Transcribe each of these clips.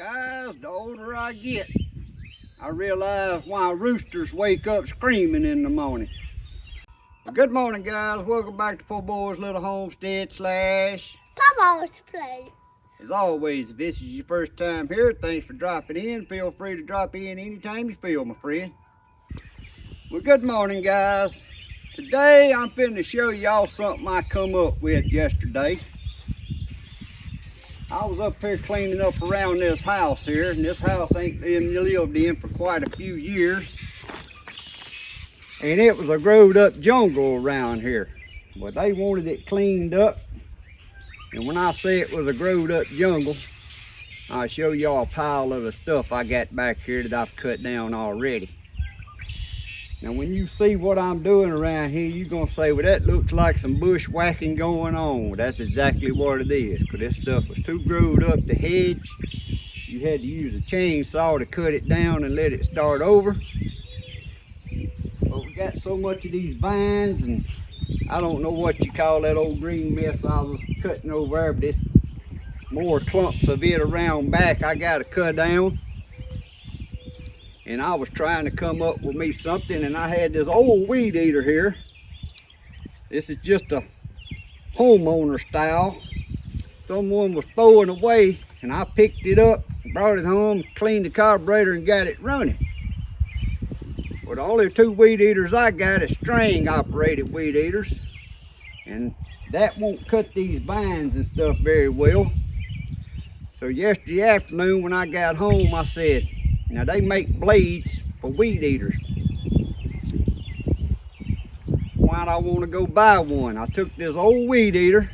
Guys, the older I get, I realize why roosters wake up screaming in the morning. Good morning, guys. Welcome back to Poorboys Little Homestead / Papaw's place. As always, if this is your first time here, thanks for dropping in. Feel free to drop in anytime you feel, my friend. Well, good morning, guys. Today, I'm finna show y'all something I come up with yesterday. I was up here cleaning up around this house here, and this house ain't been lived in for quite a few years. And it was a growed up jungle around here. But they wanted it cleaned up. And when I say it was a growed up jungle, I'll show y'all a pile of the stuff I got back here that I've cut down already. Now when you see what I'm doing around here, you're gonna say, well, that looks like some bushwhacking going on. Well, that's exactly what it is, because this stuff was too growed up to hedge. You had to use a chainsaw to cut it down and let it start over. But we got so much of these vines, and I don't know what you call that old green mess I was cutting over there, but it's more clumps of it around back I gotta cut down. And I was trying to come up with me something, and I had this old weed eater here. This is just a homeowner style. Someone was throwing away, and I picked it up, brought it home, cleaned the carburetor, and got it running. But the only two weed eaters I got is string operated weed eaters, and that won't cut these vines and stuff very well. So yesterday afternoon when I got home, I said, now they make blades for weed eaters. So why do I want to go buy one? I took this old weed eater,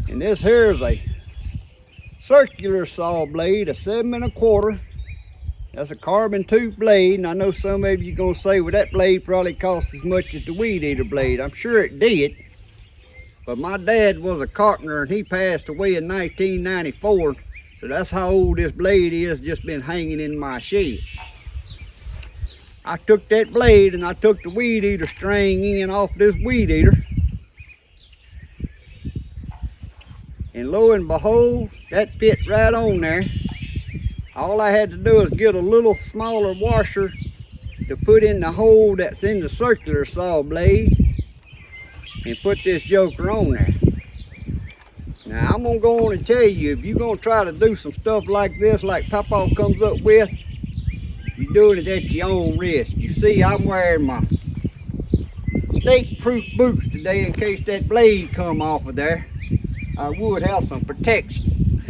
and this here is a circular saw blade, a 7 1/4. That's a carbon tooth blade, and I know some of you are gonna say, well, that blade probably costs as much as the weed eater blade. I'm sure it did, but my dad was a carpenter and he passed away in 1994. So that's how old this blade is, just been hanging in my shed. I took that blade and I took the weed eater string in off this weed eater. And lo and behold, that fit right on there. All I had to do is get a little smaller washer to put in the hole that's in the circular saw blade and put this joker on there. Now I'm gonna go on and tell you, if you're gonna try to do some stuff like this, like Papaw comes up with, you're doing it at your own risk. You see, I'm wearing my snake-proof boots today in case that blade come off of there. I would have some protection.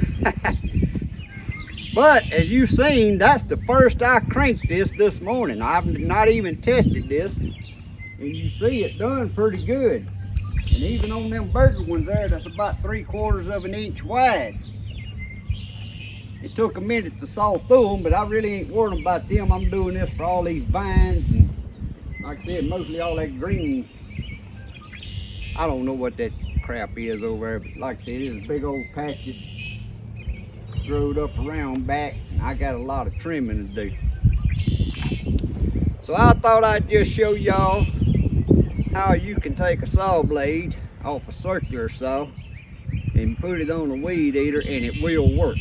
But as you've seen, that's the first I cranked this morning. I've not even tested this, and you see it done pretty good. And even on them bigger ones there, that's about 3/4 of an inch wide. It took a minute to saw through them, but I really ain't worried about them. I'm doing this for all these vines, and like I said, mostly all that green. I don't know what that crap is over there, but like I said, it's big old patches growed up around back, and I got a lot of trimming to do. So I thought I'd just show y'all how you can take a saw blade off a circular saw and put it on a weed eater, and it will work.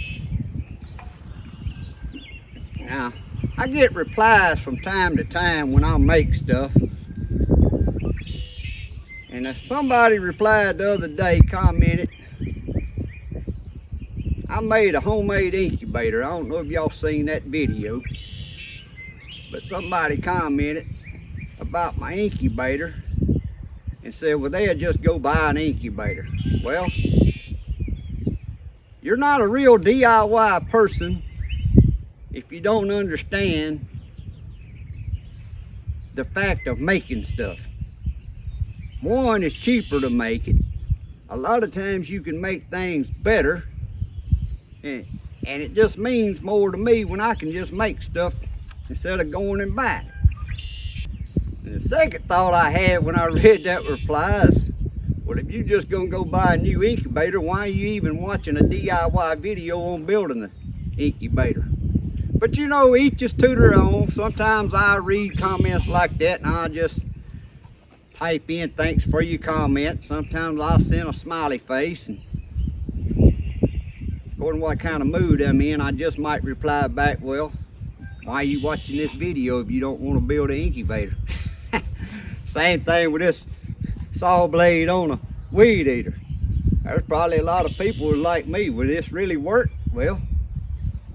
Now, I get replies from time to time when I make stuff. And somebody replied the other day, commented, I made a homemade incubator. I don't know if y'all seen that video, but somebody commented about my incubator and said, well, they'll just go buy an incubator. Well, you're not a real DIY person if you don't understand the fact of making stuff. One, it's cheaper to make it. A lot of times you can make things better, and it just means more to me when I can just make stuff instead of going and buying. And the second thought I had when I read that reply is, well, if you're just gonna go buy a new incubator, why are you even watching a DIY video on building an incubator? But you know, each is to their own. Sometimes I read comments like that and I just type in, thanks for your comment. Sometimes I'll send a smiley face. And of according to what kind of mood I'm in, I just might reply back, well, why are you watching this video if you don't want to build an incubator? Same thing with this saw blade on a weed eater. There's probably a lot of people who are like me. Will this really work? Well,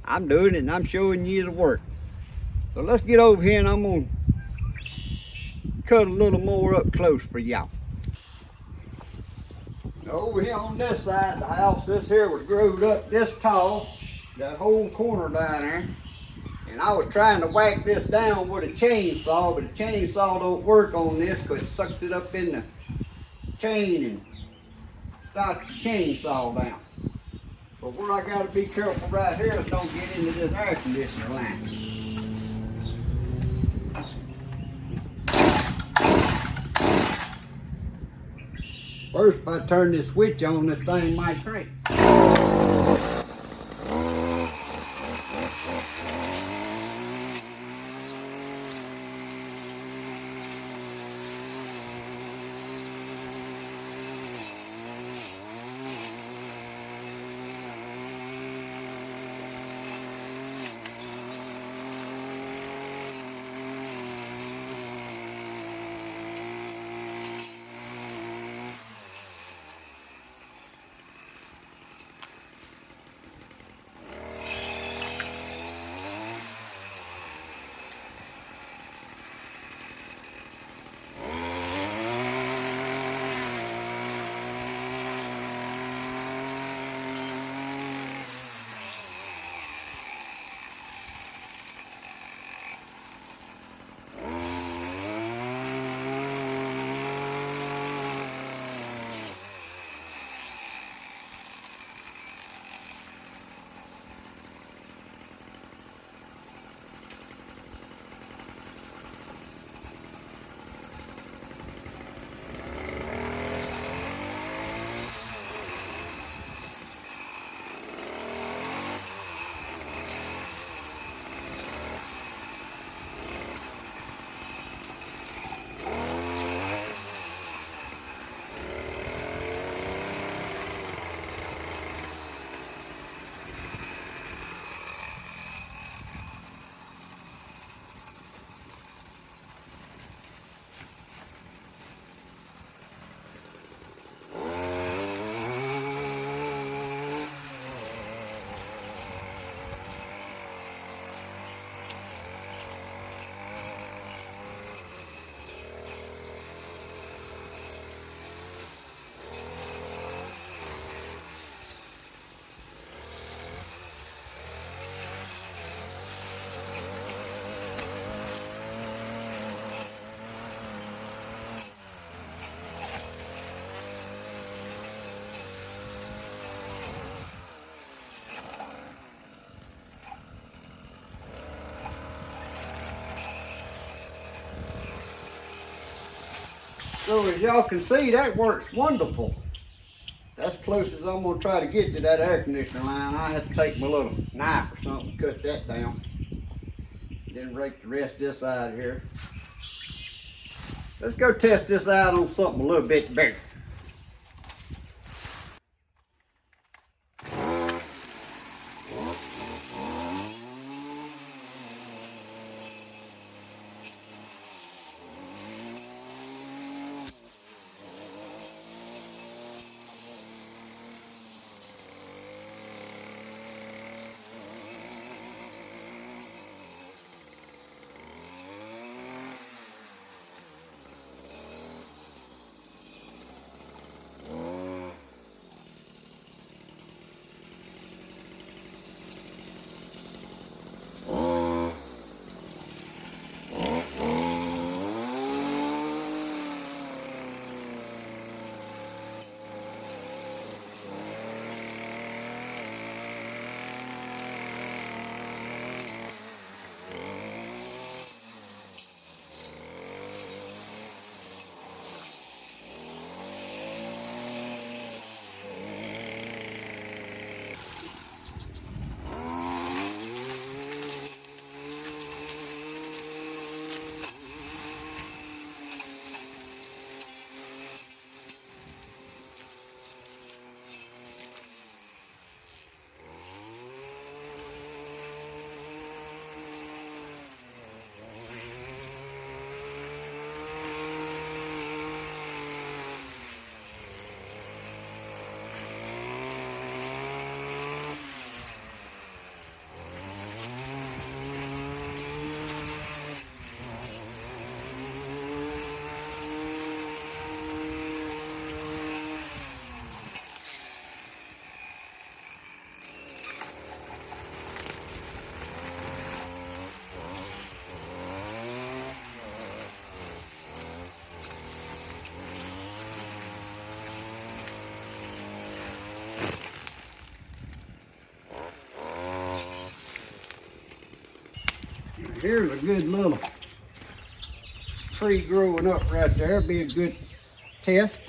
I'm doing it and I'm showing you the work. So let's get over here and I'm gonna cut a little more up close for y'all. Over here on this side of the house, this here was growed up this tall, that whole corner down there. And I was trying to whack this down with a chainsaw, but the chainsaw don't work on this because it sucks it up in the chain and stops the chainsaw down. But where I gotta be careful right here is don't get into this air conditioner line. First, if I turn this switch on, this thing might crank. So as y'all can see, that works wonderful. That's close as I'm gonna try to get to that air conditioner line. I have to take my little knife or something to cut that down. Then rake the rest of this out of here. Let's go test this out on something a little bit bigger. Here's a good little tree growing up right there. Be a good test.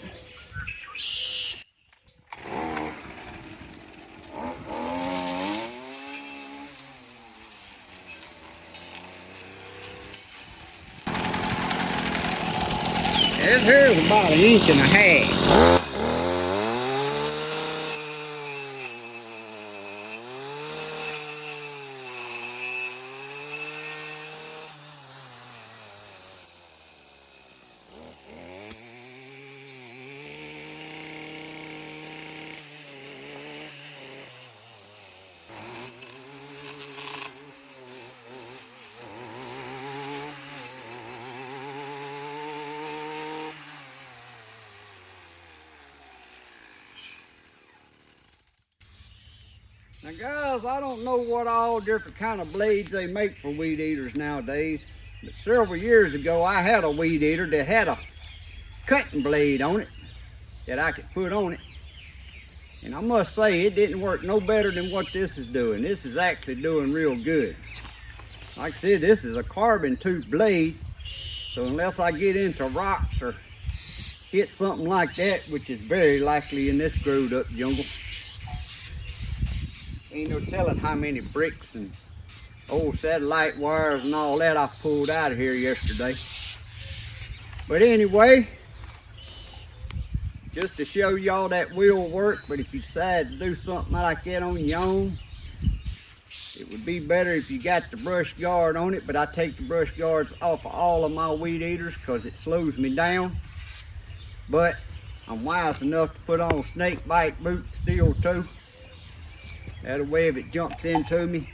This here's about 1.5 inches. Now guys, I don't know what all different kind of blades they make for weed eaters nowadays, but several years ago I had a weed eater that had a cutting blade on it that I could put on it. And I must say it didn't work no better than what this is doing. This is actually doing real good. Like I said, this is a carbon tooth blade, so unless I get into rocks or hit something like that, which is very likely in this growed up jungle, ain't no telling how many bricks and old satellite wires and all that I pulled out of here yesterday. But anyway, just to show y'all that will work, but if you decide to do something like that on your own, it would be better if you got the brush guard on it, but I take the brush guards off of all of my weed eaters because it slows me down. But I'm wise enough to put on snake bite boots still too. That way if it jumps into me,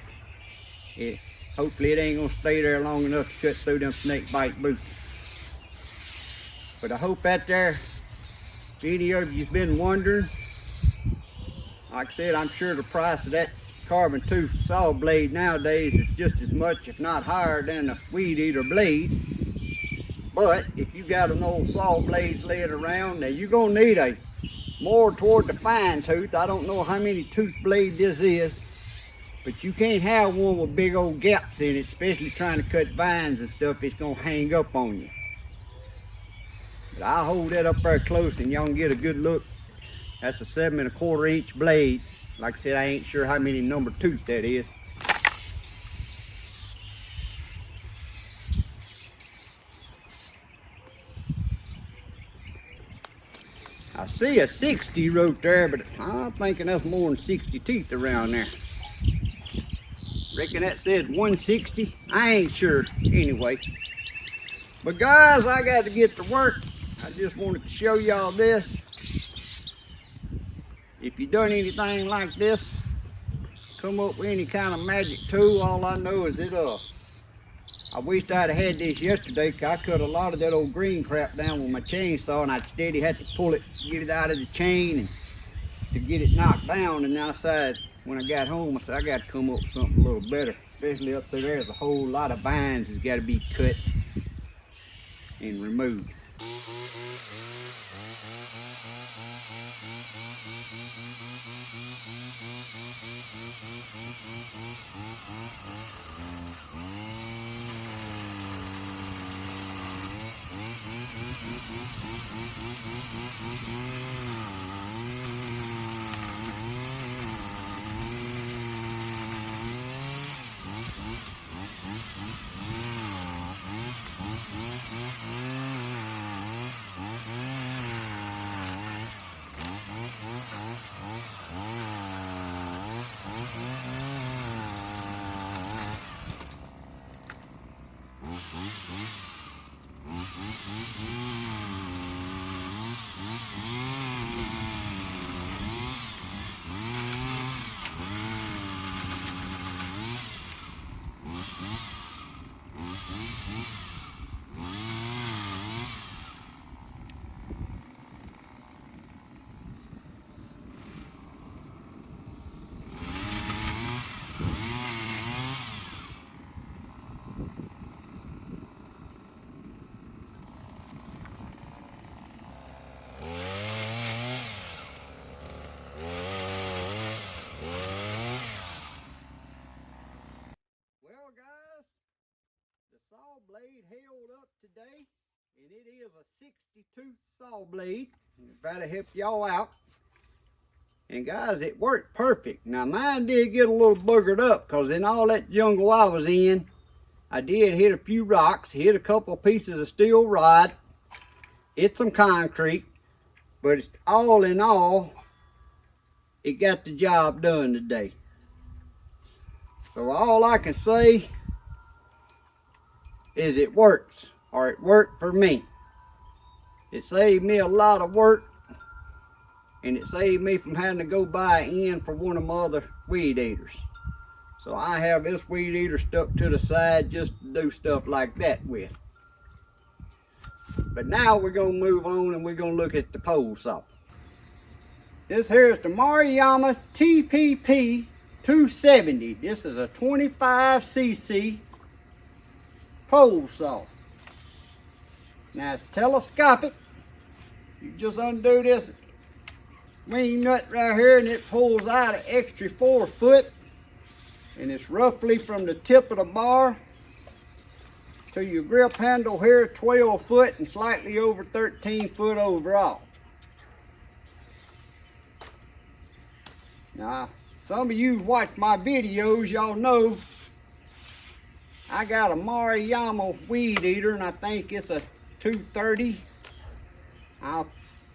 hopefully it ain't gonna stay there long enough to cut through them snake bite boots. But I hope that there, if any of you's been wondering, like I said, I'm sure the price of that carbon tooth saw blade nowadays is just as much, if not higher, than a weed eater blade. But if you got an old saw blades laying around, now you're gonna need a more toward the fine tooth. I don't know how many tooth blade this is, but you can't have one with big old gaps in it, especially trying to cut vines and stuff. It's gonna hang up on you. But I'll hold that up there close and y'all can get a good look. That's a 7 1/4 inch blade. Like I said, I ain't sure how many number tooth that is. I see a 60 right there, but I'm thinking that's more than 60 teeth around there. Reckon that said 160. I ain't sure anyway. But guys, I got to get to work. I just wanted to show y'all this. If you done anything like this, come up with any kind of magic tool, all I know is I wished I'd have had this yesterday, because I cut a lot of that old green crap down with my chainsaw, and I'd steady had to pull it, get it out of the chain and to get it knocked down. And then I decided when I got home, I said I got to come up with something a little better, especially up through there's a whole lot of vines that's got to be cut and removed. saw blade held up today, and it is a 62 saw blade. That'll help y'all out. And guys, it worked perfect. Now mine did get a little boogered up because in all that jungle I was in, I did hit a few rocks, hit a couple of pieces of steel rod, hit some concrete, but it's all in all, it got the job done today. So all I can say is it works, or it worked for me. It saved me a lot of work, and it saved me from having to go buy an end for one of my other weed eaters. So I have this weed eater stuck to the side just to do stuff like that with. But now we're going to move on and we're going to look at the pole saw. This here is the Maruyama TPP270. This is a 25cc pole saw. Now it's telescopic. You just undo this wing nut right here and it pulls out an extra 4 foot, and it's roughly from the tip of the bar to your grip handle here 12 foot and slightly over 13 foot overall. Now some of you watch my videos, y'all know I got a Maruyama weed eater, and I think it's a 230. I'll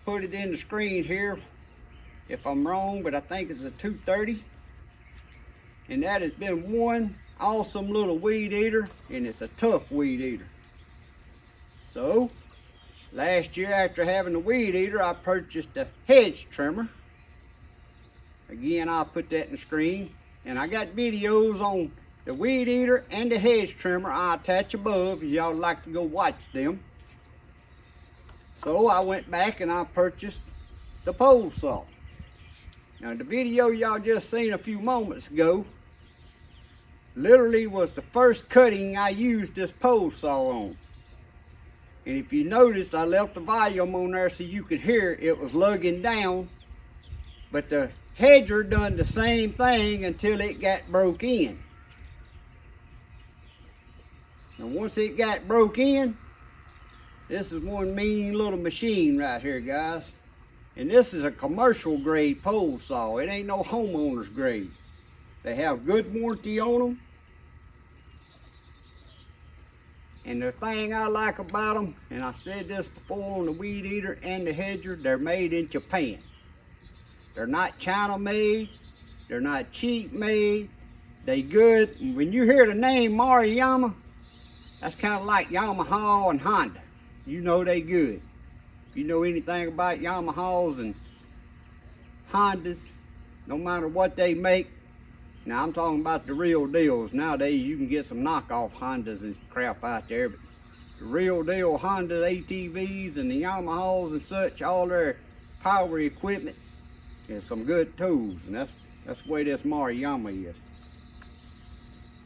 put it in the screen here if I'm wrong, but I think it's a 230. And that has been one awesome little weed eater, and it's a tough weed eater. So last year, after having the weed eater, I purchased a hedge trimmer. Again, I'll put that in the screen. And I got videos on the weed eater and the hedge trimmer I'll attach above if y'all like to go watch them. So I went back and I purchased the pole saw. Now the video y'all just seen a few moments ago literally was the first cutting I used this pole saw on. And if you noticed, I left the volume on there so you could hear it was lugging down, but the hedger done the same thing until it got broke in. And once it got broke in, this is one mean little machine right here, guys. And this is a commercial grade pole saw. It ain't no homeowner's grade. They have good warranty on them. And the thing I like about them, and I said this before on the weed eater and the hedger, they're made in Japan. They're not China made. They're not cheap made. They good. And when you hear the name Maruyama, that's kind of like Yamaha and Honda. You know they good. If you know anything about Yamahas and Hondas, no matter what they make, now I'm talking about the real deals. Nowadays you can get some knockoff Hondas and crap out there, but the real deal Honda ATVs and the Yamahas and such, all their power equipment is some good tools, and that's the way this Maruyama is.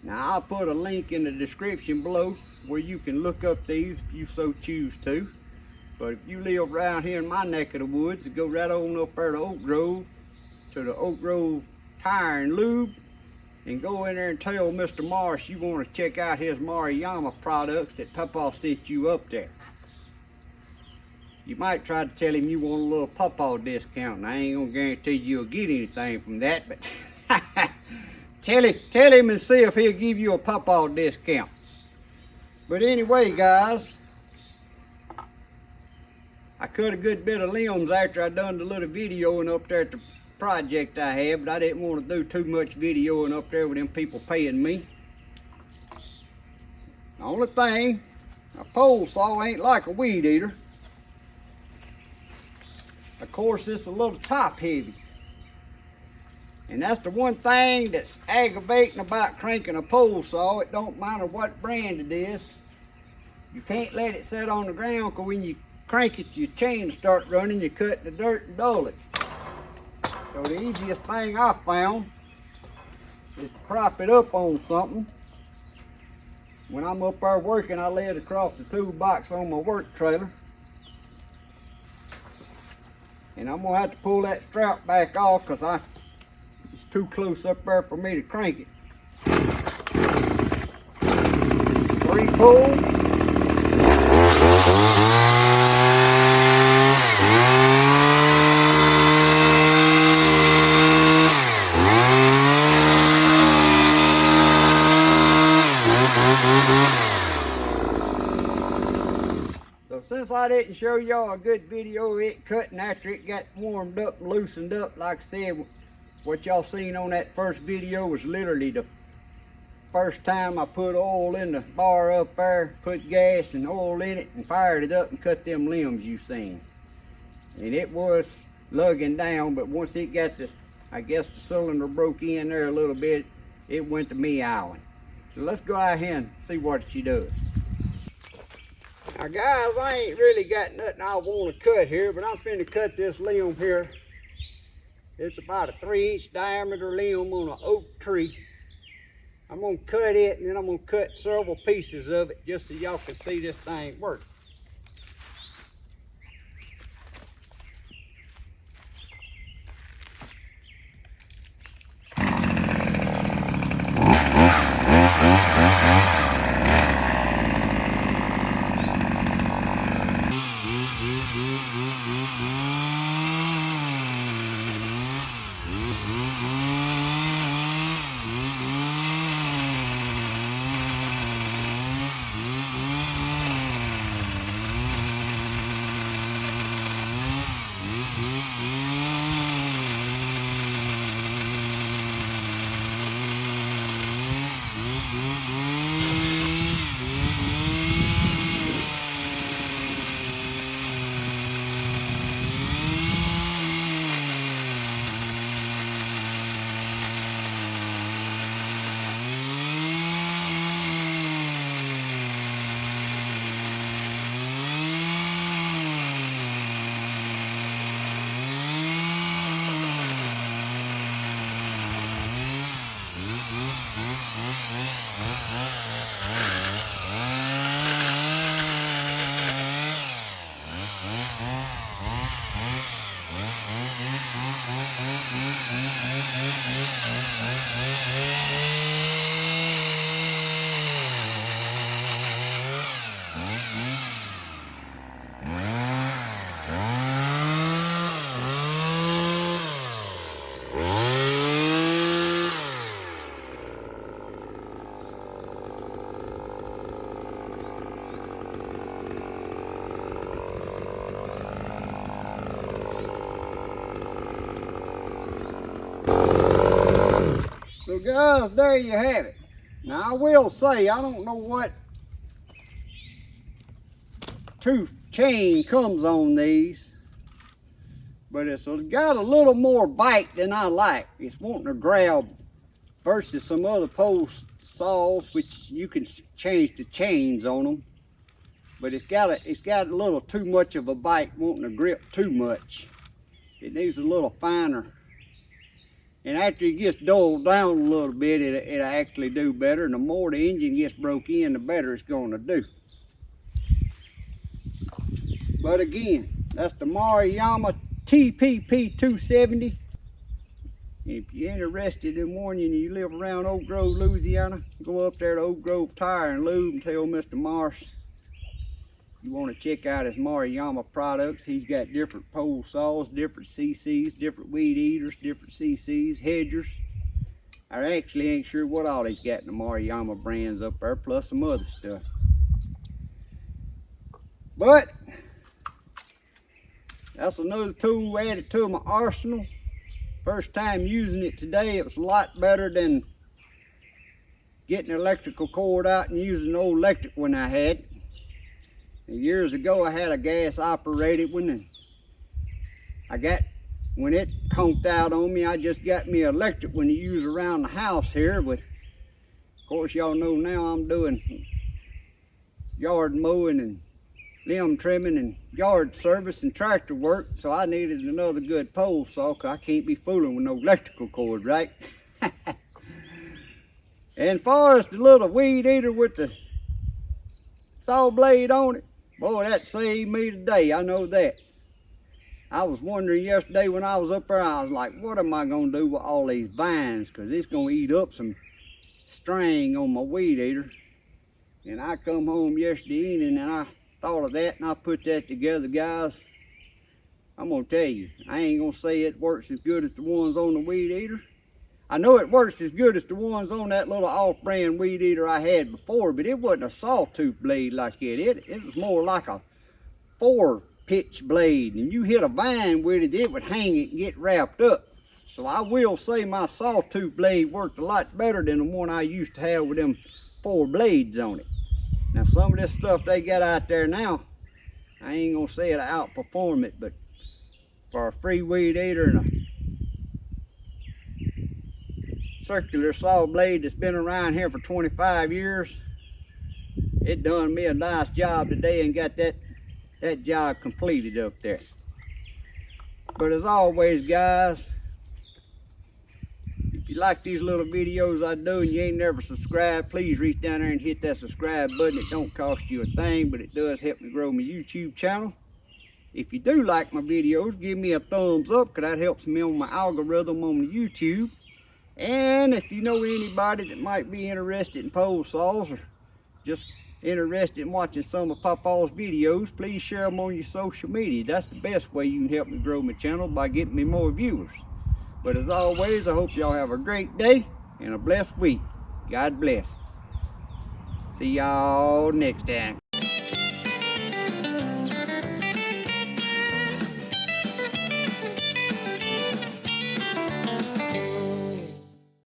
Now I'll put a link in the description below where you can look up these if you so choose to. But if you live around here in my neck of the woods, go right on up there to Oak Grove, to the Oak Grove Tire and Lube, and go in there and tell Mr. Marsh you want to check out his Maruyama products that Papaw sent you up there. You might try to tell him you want a little Papaw discount, and I ain't gonna guarantee you'll get anything from that, but tell him and see if he'll give you a Papaw discount. But anyway, guys, I cut a good bit of limbs after I done the little videoing up there at the project I had, but I didn't want to do too much videoing up there with them people paying me. The only thing, a pole saw ain't like a weed eater. Of course, it's a little top heavy. And that's the one thing that's aggravating about cranking a pole saw. It don't matter what brand it is. You can't let it sit on the ground, because when you crank it, your chain start running, you cut the dirt and dull it. So the easiest thing I found is to prop it up on something. When I'm up there working, I lay it across the toolbox on my work trailer. And I'm gonna have to pull that strap back off because it's too close up there for me to crank it. 3 pull. So since I didn't show y'all a good video of it cutting after it got warmed up and loosened up, like I said, what y'all seen on that first video was literally the first time I put oil in the bar up there, put gas and oil in it and fired it up and cut them limbs you seen. And it was lugging down, but once it got the, I guess the cylinder broke in there a little bit, it went to meowing. So let's go out here and see what she does. Now guys, I ain't really got nothing I want to cut here, but I'm finna cut this limb here. It's about a 3-inch diameter limb on an oak tree. I'm gonna cut it and then I'm gonna cut several pieces of it just so y'all can see this thing work. So guys, there you have it. Now I will say, I don't know what tooth chain comes on these, but it's got a little more bite than I like. It's wanting to grab versus some other pole saws, which you can change the chains on them. But it's got a little too much of a bite, wanting to grip too much. It needs a little finer. And after it gets dulled down a little bit, it'll actually do better. And the more the engine gets broke in, the better it's going to do. But again, that's the Maruyama TPP270. If you're interested in one and you live around Oak Grove, Louisiana, go up there to Oak Grove Tire and Lube and tell Mr. Marsh you want to check out his Maruyama products. He's got different pole saws, different CCs, different weed eaters, different CCs, hedgers. I actually ain't sure what all he's got in the Maruyama brands up there, plus some other stuff. But that's another tool added to my arsenal. First time using it today, it was a lot better than getting the electrical cord out and using the old electric one I had. And years ago I had a gas operated one, and when it conked out on me, I just got me an electric one to use around the house here. But of course y'all know now I'm doing yard mowing and limb trimming and yard service and tractor work, so I needed another good pole saw, because I can't be fooling with no electrical cord, right? And as far as the little weed eater with the saw blade on it, boy, that saved me today, I know that. I was wondering yesterday when I was up there, I was like, what am I going to do with all these vines? Because it's going to eat up some string on my weed eater. And I come home yesterday evening and I thought of that and I put that together, guys. I'm gonna tell you, I ain't gonna say it works as good as the ones on the weed eater. I know it works as good as the ones on that little off-brand weed eater I had before, but it wasn't a sawtooth blade like it. It was more like a 4-pitch blade, and you hit a vine with it, it would hang it and get wrapped up. So I will say my sawtooth blade worked a lot better than the one I used to have with them 4 blades on it. Now some of this stuff they got out there now, I ain't gonna say it'll outperform it, but for a free weed eater and a circular saw blade that's been around here for 25 years, it done me a nice job today and got that job completed up there. But as always, guys, if you like these little videos I do and you ain't never subscribed, please reach down there and hit that subscribe button. It don't cost you a thing, but it does help me grow my YouTube channel. If you do like my videos, give me a thumbs up, because that helps me on my algorithm on the YouTube. And if you know anybody that might be interested in pole saws or just interested in watching some of Papaw's videos, please share them on your social media. That's the best way you can help me grow my channel, by getting me more viewers. But as always, I hope y'all have a great day and a blessed week. God bless. See y'all next time.